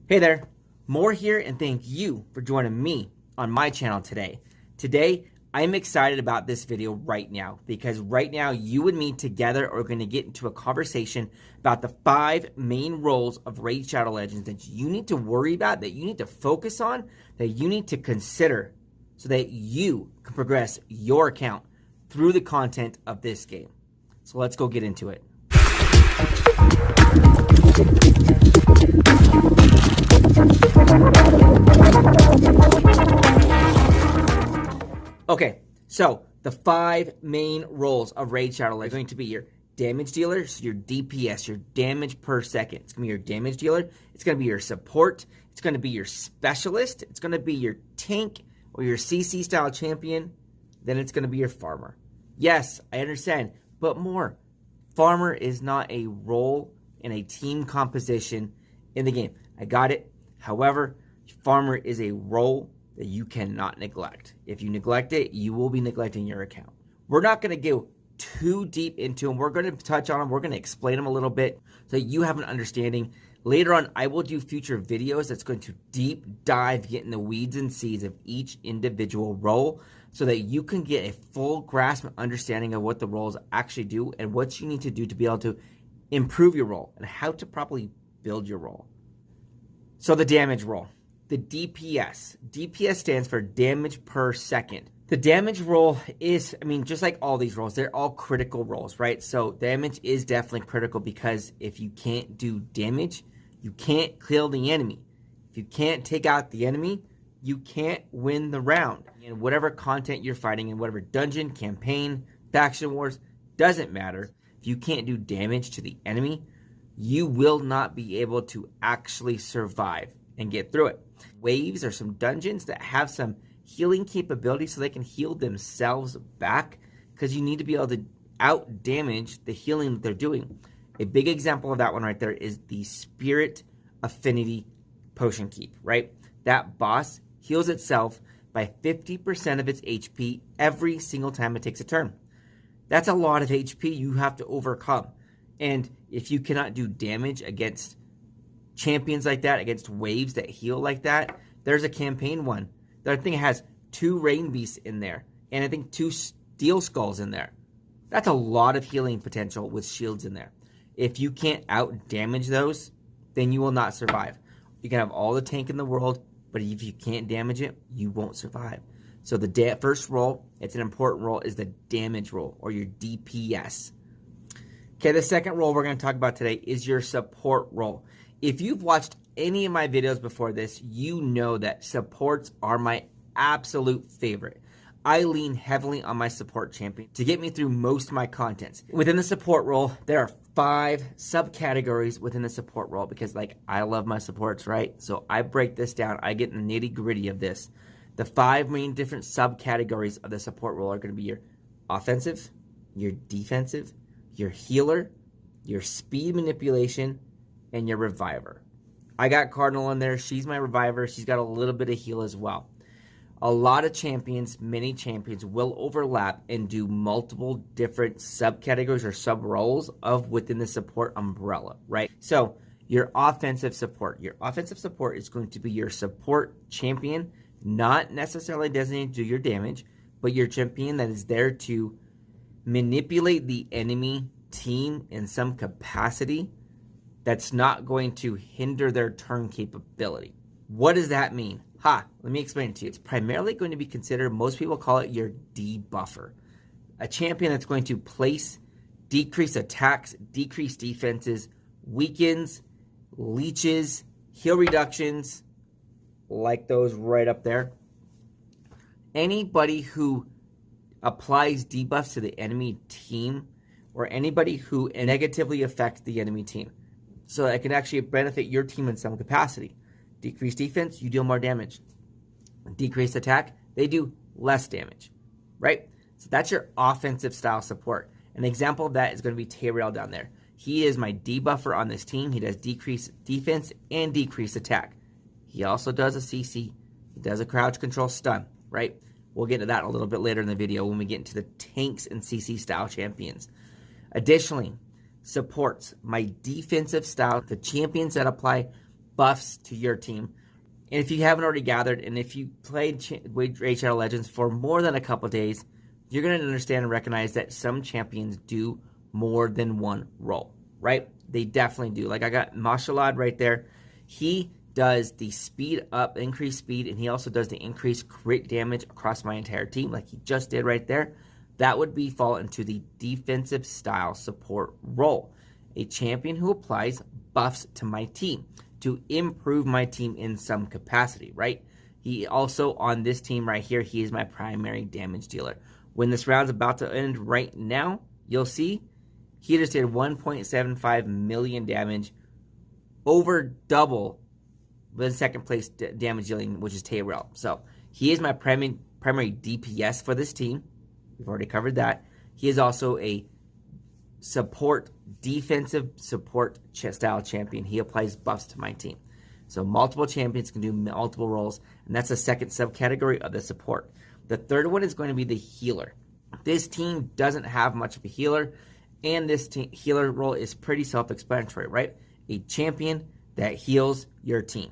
Hey there, More here, and thank you for joining me on my channel today. Today, I'm excited about this video right now because right now you and me together are going to get into a conversation about the 5 main roles of Raid Shadow Legends that you need to worry about, that you need to focus on, that you need to consider so that you can progress your account through the content of this game. So let's go get into it. Okay, so the 5 main roles of Raid Shadow are going to be your damage dealer, so your DPS, your damage per second. It's going to be your damage dealer. It's going to be your support. It's going to be your specialist. It's going to be your tank or your CC style champion. Then it's going to be your farmer. Yes, I understand, but more. Farmer is not a role in a team composition in the game. I got it. However, farmer is a role that you cannot neglect. If you neglect it, you will be neglecting your account. We're not going to go too deep into them. We're going to touch on them. We're going to explain them a little bit so that you have an understanding. Later on, I will do future videos that's going to deep dive, get in the weeds and seeds of each individual role so that you can get a full grasp and understanding of what the roles actually do and what you need to do to be able to improve your role and how to properly build your role. So the damage role. The DPS. DPS stands for damage per second. The damage role is, just like all these roles, they're all critical roles, right? So damage is definitely critical because if you can't do damage, you can't kill the enemy. If you can't take out the enemy, you can't win the round. And whatever content you're fighting in, whatever dungeon, campaign, faction wars, doesn't matter. If you can't do damage to the enemy, you will not be able to actually survive and get through it. Waves are some dungeons that have some healing capabilities so they can heal themselves back because you need to be able to out damage the healing that they're doing. A big example of that one right there is the Spirit Affinity Potion Keep, right? That boss heals itself by 50% of its HP every single time it takes a turn. That's a lot of HP you have to overcome. And if you cannot do damage against champions like that, against waves that heal like that, there's a campaign one that I think has 2 rain beasts in there and I think 2 steel skulls in there. That's a lot of healing potential with shields in there. If you can't out damage those, then you will not survive. You can have all the tank in the world, but if you can't damage it, you won't survive. So the first role, it's an important role, is the damage role or your DPS. Okay, the second role we're going to talk about today is your support role. If you've watched any of my videos before this, you know that supports are my absolute favorite. I lean heavily on my support champion to get me through most of my contents. Within the support role, there are 5 subcategories within the support role because, I love my supports, right? So I break this down. I get in the nitty-gritty of this. The 5 main different subcategories of the support role are going to be your offensive, your defensive, your healer, your speed manipulation, and your reviver. I got Cardinal in there. She's my reviver. She's got a little bit of heal as well. A lot of champions, many champions, will overlap and do multiple different subcategories or sub-roles of within the support umbrella, right? So your offensive support. Your offensive support is going to be your support champion, not necessarily designated to do your damage, but your champion that is there to manipulate the enemy team in some capacity that's not going to hinder their turn capability. What does that mean? Let me explain it to you. It's primarily going to be considered, most people call it your debuffer. A champion that's going to place, decrease attacks, decrease defenses, weakens, leeches, heal reductions, like those right up there. Anybody who applies debuffs to the enemy team or anybody who negatively affects the enemy team. So that can actually benefit your team in some capacity. Decrease defense, you deal more damage. Decrease attack, they do less damage, right? So that's your offensive style support. An example of that is going to be Tayrel down there. He is my debuffer on this team. He does decrease defense and decrease attack. He also does a CC. He does a crouch control stun, right? We'll get into that a little bit later in the video when we get into the tanks and CC style champions. Additionally, supports my defensive style, the champions that apply buffs to your team. And if you haven't already gathered, and if you played Raid Shadow Legends for more than a couple days, you're going to understand and recognize that some champions do more than one role, right? They definitely do. Like I got Mashallad right there. He does the speed up, increased speed, and he also does the increased crit damage across my entire team, like he just did right there. That would fall into the defensive style support role. A champion who applies buffs to my team to improve my team in some capacity, right? He also, on this team right here, he is my primary damage dealer. When this round's about to end right now, you'll see he just did 1.75 million damage, over double the second place damage dealing, which is Tayrel. So he is my primary DPS for this team. We've already covered that. He is also a defensive support style champion. He applies buffs to my team. So multiple champions can do multiple roles, and that's the second subcategory of the support. The third one is going to be the healer. This team doesn't have much of a healer, and this healer role is pretty self-explanatory, right? A champion that heals your team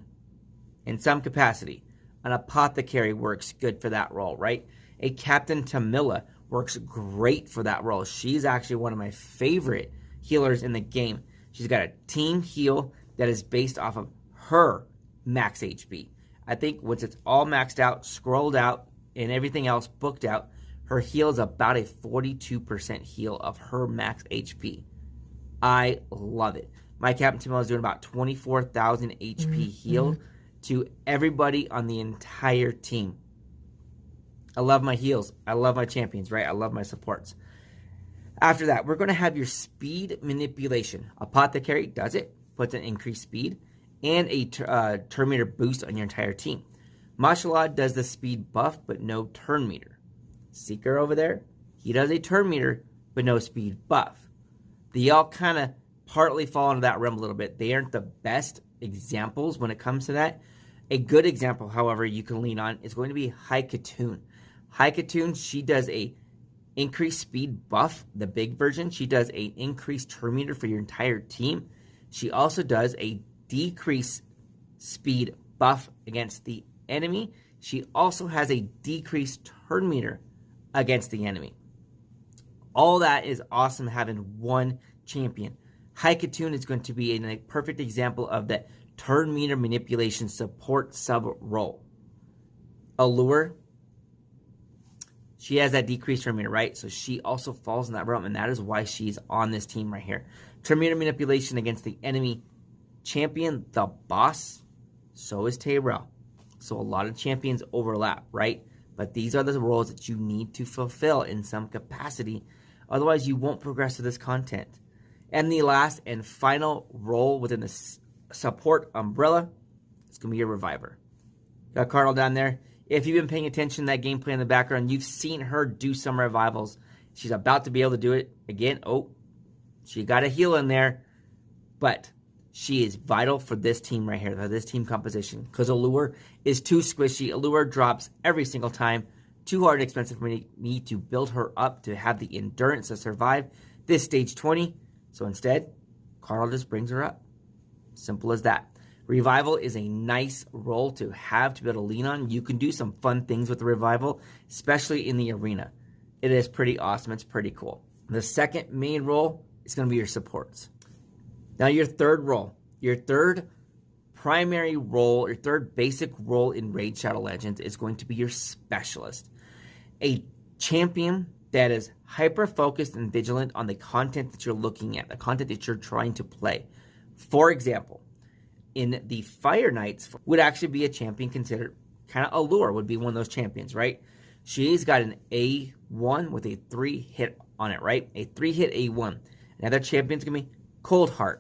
in some capacity. An apothecary works good for that role, right? A Captain Temila works great for that role. She's actually one of my favorite healers in the game. She's got a team heal that is based off of her max HP. I think once it's all maxed out, scrolled out, and everything else booked out, her heal is about a 42% heal of her max HP. I love it. My Captain Temila is doing about 24,000 HP heal to everybody on the entire team. I love my heals. I love my champions, right? I love my supports. After that, we're going to have your speed manipulation. Apothecary does it, puts an increased speed, and a turn meter boost on your entire team. Mashallad does the speed buff, but no turn meter. Seeker over there, he does a turn meter, but no speed buff. They all kind of partly fall into that realm a little bit. They aren't the best examples when it comes to that. A good example, however, you can lean on is going to be Haikatoon. Haikatoon, she does a increased speed buff, the big version. She does a increased turn meter for your entire team. She also does a decreased speed buff against the enemy. She also has a decreased turn meter against the enemy. All that is awesome having one champion. Haikatoon is going to be a perfect example of that turn meter manipulation support sub role. Allure, she has that decreased turn meter, right? So she also falls in that realm, and that is why she's on this team right here. Turn meter manipulation against the enemy champion, the boss. So is Tayrel. So a lot of champions overlap, right? But these are the roles that you need to fulfill in some capacity. Otherwise, you won't progress to this content. And the last and final role within the support umbrella is going to be your reviver. Got Cardinal down there. If you've been paying attention to that gameplay in the background, you've seen her do some revivals. She's about to be able to do it again. Oh, she got a heal in there. But she is vital for this team right here, for this team composition. Because Allure is too squishy. Allure drops every single time. Too hard and expensive for me to build her up to have the endurance to survive this stage 20. So instead, Cardinal just brings her up. Simple as that. Revival is a nice role to have to be able to lean on. You can do some fun things with the Revival, especially in the arena. It is pretty awesome. It's pretty cool. The second main role is going to be your supports. Now your third role, your third primary role, your third basic role in Raid Shadow Legends is going to be your specialist. A champion that is hyper-focused and vigilant on the content that you're looking at, the content that you're trying to play. For example, in the Fire Knights would actually be a champion considered kind of Allure would be one of those champions, right? She's got an A1 with a 3-hit on it, right? A 3-hit A1. Another champion's going to be Coldheart,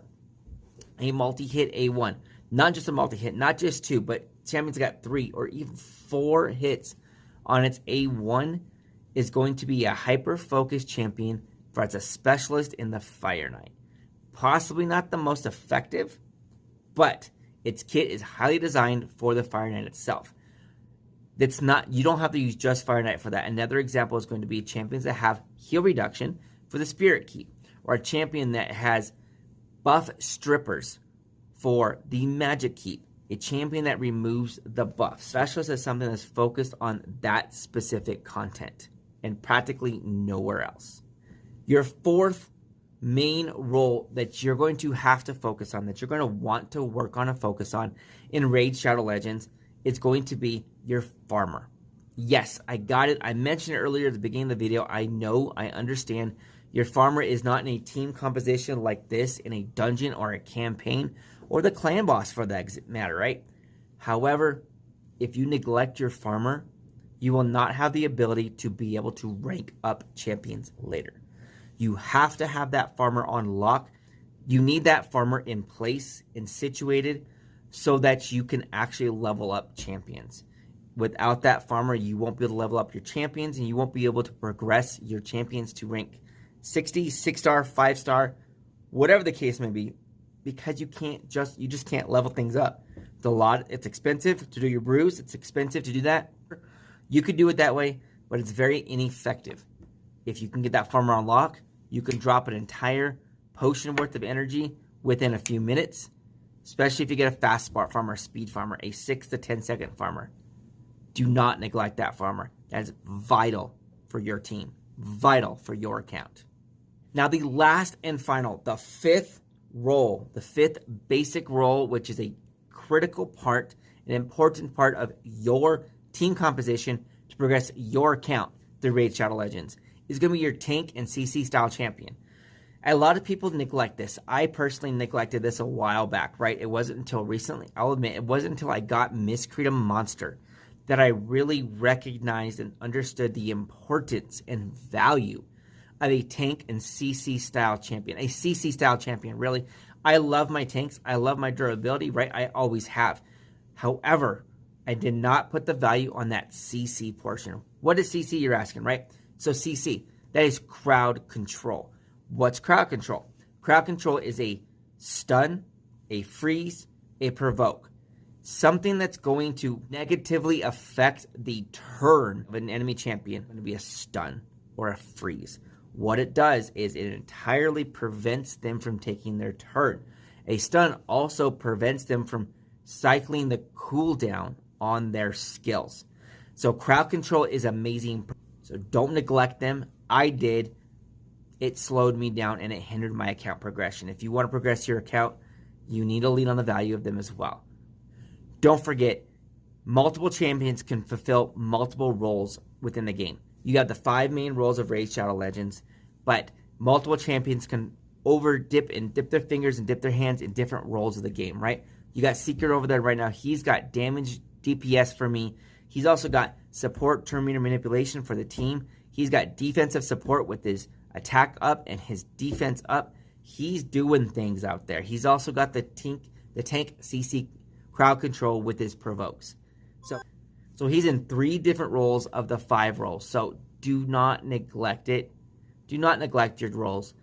a multi-hit A1. Not just a multi-hit, not just 2, but champion's got 3 or even 4 hits on its A1 is going to be a hyper-focused champion for as a specialist in the Fire Knight. Possibly not the most effective, but its kit is highly designed for the Fire Knight itself. That's not, you don't have to use just Fire Knight for that. Another example is going to be champions that have heal reduction for the Spirit Keep, or a champion that has buff strippers for the Magic Keep, a champion that removes the buff. Specialist is something that's focused on that specific content and practically nowhere else. Your fourth main role that you're going to have to focus on, that you're going to want to work on and focus on in Raid Shadow Legends, is going to be your farmer. Yes, I got it. I mentioned it earlier at the beginning of the video. I know, I understand. Your farmer is not in a team composition like this in a dungeon or a campaign or the clan boss for that matter, right? However, if you neglect your farmer, you will not have the ability to be able to rank up champions later. You have to have that farmer on lock. You need that farmer in place and situated so that you can actually level up champions. Without that farmer, you won't be able to level up your champions, and you won't be able to progress your champions to rank 60, 6-star, 5-star, whatever the case may be, because you just can't level things up. It's expensive to do your brews. It's expensive to do that. You could do it that way, but it's very ineffective. If you can get that farmer on lock, you can drop an entire potion worth of energy within a few minutes, especially if you get a fast farmer, speed farmer, a 6 to 10 second farmer. Do not neglect that farmer. That is vital for your team, vital for your account. Now, the last and final, the fifth role, the fifth basic role, which is a critical part, an important part of your team composition to progress your account through Raid Shadow Legends, is going to be your tank and CC style champion. A lot of people neglect this. I personally neglected this a while back, right? It wasn't until recently, I'll admit, it wasn't until I got Miscretum Monster that I really recognized and understood the importance and value of a tank and CC style champion. A CC style champion, really. I love my tanks. I love my durability, right? I always have. However, I did not put the value on that CC portion. What is CC, you're asking, right? So CC, that is crowd control. What's crowd control? Crowd control is a stun, a freeze, a provoke. Something that's going to negatively affect the turn of an enemy champion. It's going to be a stun or a freeze. What it does is it entirely prevents them from taking their turn. A stun also prevents them from cycling the cooldown on their skills. So crowd control is amazing. So don't neglect them. I did. It slowed me down and it hindered my account progression. If you want to progress your account, you need to lean on the value of them as well. Don't forget, multiple champions can fulfill multiple roles within the game. You have the 5 main roles of Raid Shadow Legends, but multiple champions can dip their fingers and dip their hands in different roles of the game, right? You got Secret over there right now. He's got damage DPS for me. He's also got support, turn meter manipulation for the team. He's got defensive support with his attack up and his defense up. He's doing things out there. He's also got the tank CC crowd control with his provokes. So he's in 3 different roles of the 5 roles. So do not neglect it. Do not neglect your roles.